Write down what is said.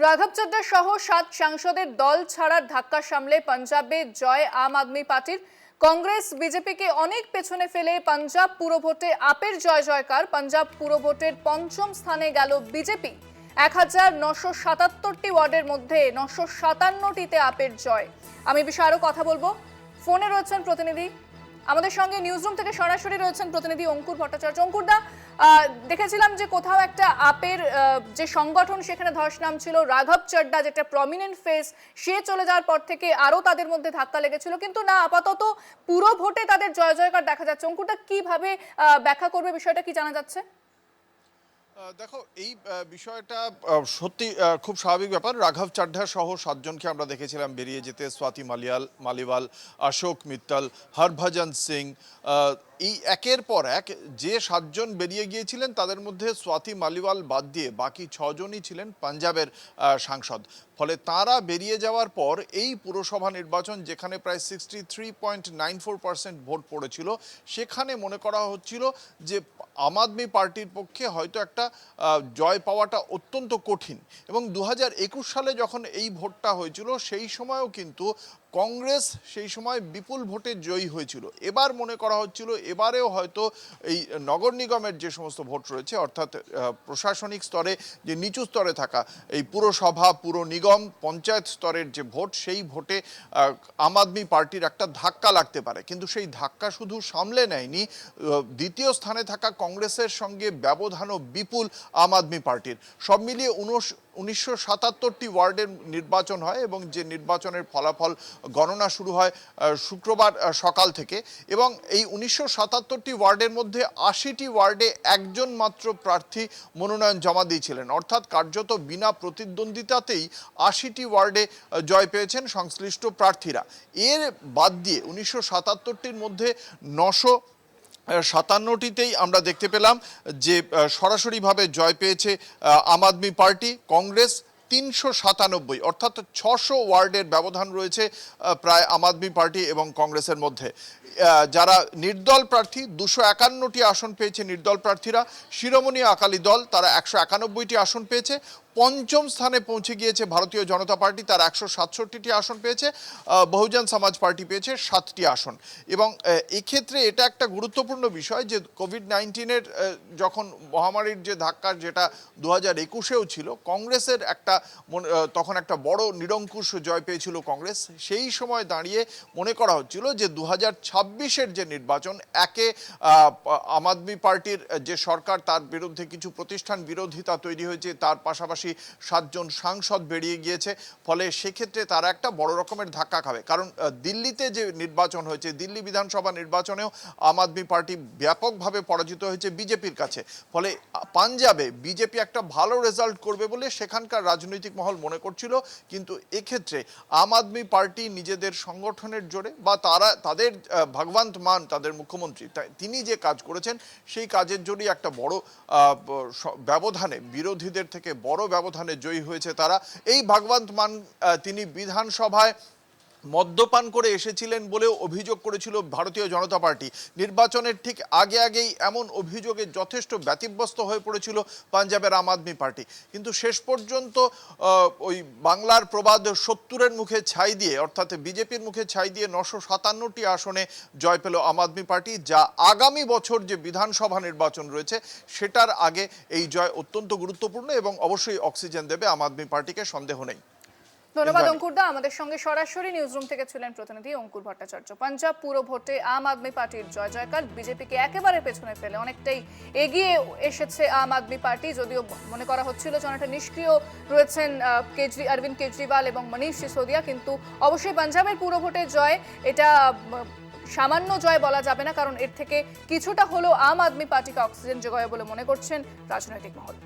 রাঘব চড্ডা সহ 7 সাংসদের দল ছাড়ার ধাক্কা সামলে পাঞ্জাবে জয় আম আদমি পার্টির। কংগ্রেস বিজেপিকে অনেক পেছনে ফেলে পাঞ্জাব পুরভোটে আপের জয় জয়কার। পাঞ্জাব পুরভোটের পঞ্চম স্থানে গেল বিজেপি। 1977টি ওয়ার্ডের মধ্যে 957টিতে আপের জয়। আমি বিষয়ে আরো কথা বলবো। ফোনে রয়েছেন প্রতিনিধি, আমাদের সঙ্গে নিউজরুম থেকে সরাসরি রয়েছেন প্রতিনিধি অঙ্কুর ভট্টাচার্য। অঙ্কুরদা, দেখেছিলাম যে কোথাও একটা আপের যে সংগঠন সেখানে ধস নামছিল, রাঘব চড্ডা যেটা প্রমিনেন্ট ফেস, সে চলে যাওয়ার পর থেকে আরো তাদের মধ্যে ধাক্কা লেগেছিল, কিন্তু না, আপাতত পুরো ভোটে তাদের জয় জয়কার দেখা যাচ্ছে। অঙ্কুরদা, কিভাবে ব্যাখ্যা করবে বিষয়টা, কি জানা যাচ্ছে? দেখো, এই বিষয়টা সত্যি খুব স্বাভাবিক ব্যাপার। রাঘব চাড্ডা সহ 7 জনকে আমরা দেখেছিলাম বেরিয়ে যেতে। স্বাতি মালিওয়াল, অশোক মিত্তল, হরভজন সিং, এই একের পর এক যে 7 জন বেরিয়ে গিয়েছিলেন তাদের মধ্যে স্বাতি মালিওয়াল বাদ দিয়ে বাকি 6 জনই ছিলেন পাঞ্জাবের সাংসদ। ফলে তারা বেরিয়ে যাওয়ার পর এই পুরসভা নির্বাচন, যেখানে প্রায় 63.94% ভোট পড়েছিল, সেখানে মনে করা হচ্ছিল যে আম আদমি পার্টির পক্ষে হয়তো একটা জয় পাওয়াটা অত্যন্ত কঠিন। এবং 2021 সালে যখন এই ভোটটা হয়েছিল, সেই সময়ও কিন্তু কংগ্রেস সেই সময় বিপুল ভোটে জয়ী হয়েছিল। এবার মনে করা হচ্ছিল এবারেও হয়তো এই নগর নিগমের যে সমস্ত ভোট রয়েছে, অর্থাৎ প্রশাসনিক স্তরে যে নিচু স্তরে থাকা এই পুরসভা, পুর নিগম, পঞ্চায়েত স্তরের যে ভোট, সেই ভোটে আম আদমি পার্টির একটা ধাক্কা লাগতে পারে। কিন্তু সেই ধাক্কা শুধু সামলে নেয়নি, দ্বিতীয় স্থানে থাকা কংগ্রেসের সঙ্গে ব্যবধানও বিপুল আম আদমি পার্টির। সব মিলিয়ে 1977টি ওয়ার্ডের নির্বাচন হয় এবং যে নির্বাচনের ফলাফল গণনা শুরু হয় শুক্রবার সকাল থেকে। এবং এই 1977টি ওয়ার্ডের মধ্যে 80টি ওয়ার্ডে একজন মাত্র প্রার্থী মনোনয়ন জমা দিয়েছিলেন, অর্থাৎ কার্যত বিনা প্রতিদ্বন্দ্বিতাতেই 80টি ওয়ার্ডে জয় পেয়েছেন সংশ্লিষ্ট প্রার্থীরা। এর বাদ দিয়ে 1977টির মধ্যে 957টিতেই আমরা দেখতে পেলাম যে সরাসরিভাবে জয় পেয়েছে আম আদমি পার্টি। কংগ্রেস 397, অর্থাৎ 600 ওয়ার্ডের ব্যবধান রয়েছে প্রায় আম আদমি পার্টি এবং কংগ্রেসের মধ্যে। যারা নির্দল প্রার্থী, 251টি আসন পেয়েছে নির্দল প্রার্থীরা। শিরোমণি আকালি দল, তারা 191টি আসন পেয়েছে। পঞ্চম স্থানে পৌঁছে গিয়েছে ভারতীয় জনতা পার্টি, তার 167টি আসন পেয়েছে। বহুজন সমাজ পার্টি পেয়েছে 7টি আসন। এবং এক্ষেত্রে এটা একটা গুরুত্বপূর্ণ বিষয় যে কোভিড-19-এর যখন মহামারীর যে ধাক্কা, যেটা 2021-এও ছিল, কংগ্রেসের তখন একটা বড় নিরঙ্কুশ জয় পেয়েছিল কংগ্রেস। সেই সময় দাঁড়িয়ে মনে করা হচ্ছিল যে 2026-এর যে নির্বাচন, আম আদমি পার্টির যে সরকার, তার বিরুদ্ধে কিছু প্রতিষ্ঠান বিরোধিতা তৈরি হয়েছে, তার পাশাপাশি 7 জন সাংসদ বেরিয়ে গিয়েছে। ফলে সেক্ষেত্রে তারা একটা বড় রকমের ধাক্কা খাবে। কারণ দিল্লিতে যে নির্বাচন হয়েছে, দিল্লি বিধানসভা নির্বাচনেও আম আদমি পার্টি ব্যাপকভাবে পরাজিত হয়েছে বিজেপির কাছে। ফলে পাঞ্জাবে বিজেপি একটা ভালো রেজাল্ট করবে বলে সেখানকার রাজনৈতিক মহল মনে করছিল। কিন্তু এক্ষেত্রে আম আদমি পার্টি নিজেদের সংগঠনের জোরে বা তাদের ভগবন্ত মান, তাদের মুখ্যমন্ত্রী, তিনি যে কাজ করেছেন, সেই কাজের জন্যই একটা বড় ব্যবধানে, বিরোধীদের থেকে বড় ব্যবধানে জয়ী হয়েছে তারা। এই ভগবন্ত মান, তিনি বিধানসভায় মদ্যপান করে এসেছিলেন বলেও অভিযোগ করেছিল ভারতীয় জনতা পার্টি। নির্বাচনের ঠিক আগেই এমন অভিযোগে যথেষ্ট ব্যতিব্যস্ত হয়ে পড়েছিল পাঞ্জাবের আম আদমি পার্টি। কিন্তু শেষ পর্যন্ত ওই বাংলার প্রবাদ 70-এর মুখে ছাই দিয়ে, অর্থাৎ বিজেপির মুখে ছাই দিয়ে 957টি আসনে জয় পেল আম আদমি পার্টি, যা আগামী বছর যে বিধানসভা নির্বাচন রয়েছে সেটার আগে এই জয় অত্যন্ত গুরুত্বপূর্ণ এবং অবশ্যই অক্সিজেন দেবে আম আদমি পার্টিকে, সন্দেহ নেই। ধন্যবাদ অঙ্কুরদা। আমাদের সঙ্গে সরাসরি নিউজরুম থেকে ছিলেন প্রতিনিধি অঙ্কুর ভট্টাচার্য। পাঞ্জাব পুরো ভোটে আম আদমি পার্টির জয় জয়কার। বিজেপিকে একেবারে পেছনে ফেলে অনেকটাই এগিয়ে এসেছে আম আদমি পার্টি। যদিও মনে করা হচ্ছিল যে অনেকটা নিষ্ক্রিয় রয়েছেন অরবিন্দ কেজরিওয়াল এবং মনীষ সিসোদিয়া, কিন্তু অবশ্যই পাঞ্জাবের পুরো ভোটে জয়, এটা সামান্য জয় বলা যাবে না, কারণ এর থেকে কিছুটা হলেও আম আদমি পার্টিকে অক্সিজেন যোগায় বলে মনে করছেন রাজনৈতিক মহল।